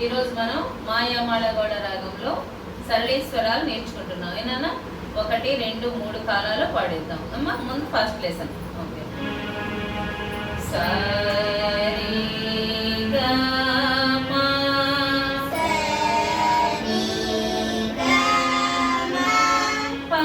ఈరోజు మనం మాయామాళగౌడ రాగంలో సరళీశ్వరాలు నేర్చుకుంటున్నాం. ఏనా 1 2 3 కాలాలు పాడేద్దాం అమ్మా. ముందు ఫస్ట్ లెసన్. ఓకే. సరి గా మా ప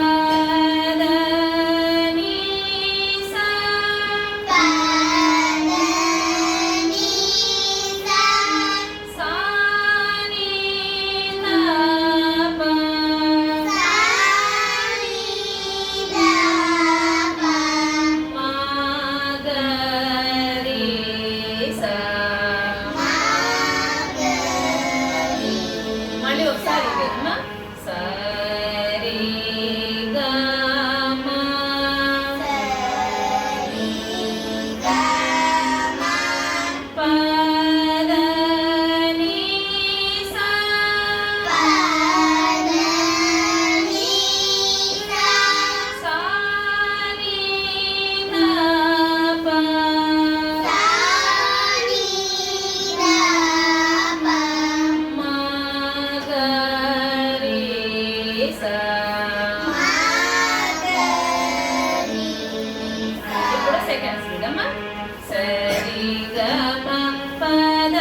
ఇప్పుడు సెకండ్ స్పీడ్ అమ్మా. సరి గా మా పద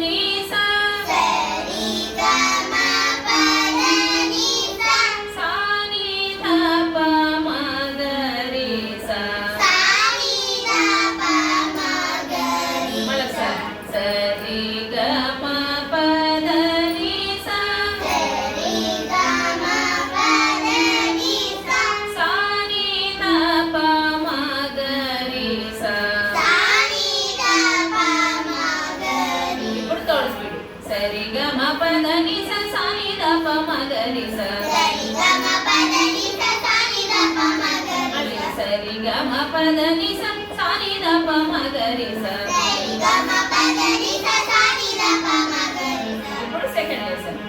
ని సా సరి గా మా పద ని సా సా ని ధ ప మ గ రి సా సా ని ధ ప మ గ రి మళ్ళొకసారి. సరి గా మా పద ని సా సరి గా మా పద ని సా సా ని ధ ప మ గ రి సా సా ని ధ ప మ గ రి. ఇప్పుడు థర్డ్ స్పీడ్. సరి గా మా పద ని సా సా ని ధ ప మ గ రి సా సరి గా మా పద ని సా సా ని ధ ప మ గ రి సా సరి గా మా పద ని సా సా ని ధ ప మ గ రి సా సరి గా మా పద ని సా సా ని ధ ప మ గ రి సా. ఇప్పుడు సెకండ్ లెసన్.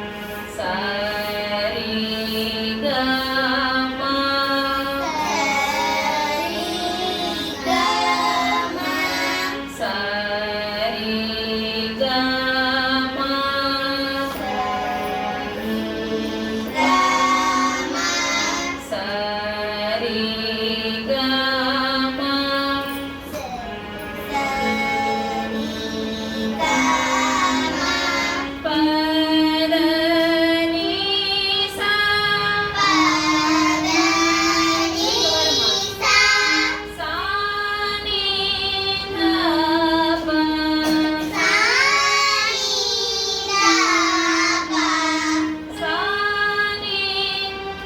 సరి గా మా సరి గా మా సరి గా మా సరి గా మా సరి గా మా పద ని సా పద ని సా సా ని ధ ప సా ని ధ ప సా ని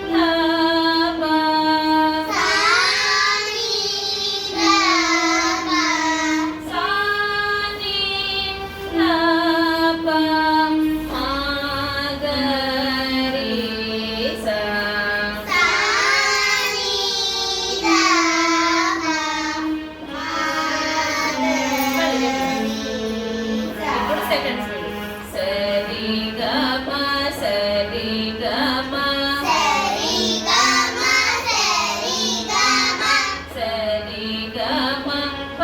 ధ ప సా ని ధ ప సా ని ధ ప మ గ రి సా సా ని ధ ప మ గ రి సా. ఇప్పుడు సెకండ్ స్పీడ్. సరి గా మా సరి గా మా సరి గా మా సరి గా మా సరి గా మా పద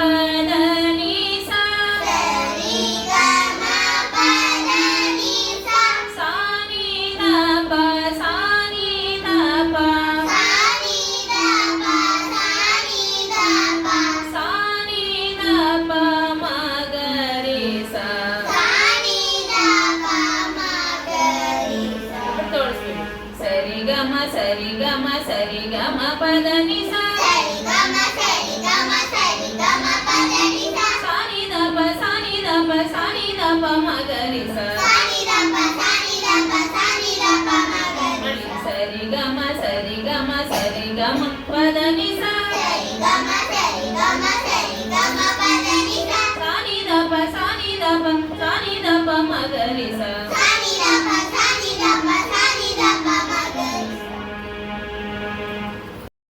ని సా సరి గా మా పద ని సా సా ని ధ ప సా ని ధ ప సా ని ధ ప సా ని ధ ప సా ని ధ ప మ గ రి సా సా ని ధ ప మ గ రి సా. ఇప్పుడు థర్డ్ స్పీడ్. సరి గా మా సరి గా మా సరి గా మా పద ని సా సరి గా మా సరి గా మా సరి గా మా పద ని సా సా ని ధ ప సా ని ధ ప సా ని ధ ప మ గ రి సా సా ని ధ ప సా ని ధ ప సా ని ధ ప మ గ రి సా. సరి గా మా సరి గా మా సరి గా మా పద ని సా సరి గా మా సరి గా మా సరి గా మా పద ని సా సా ని ధ ప సా ని ధ ప సా ని ధ ప మ గ రి సా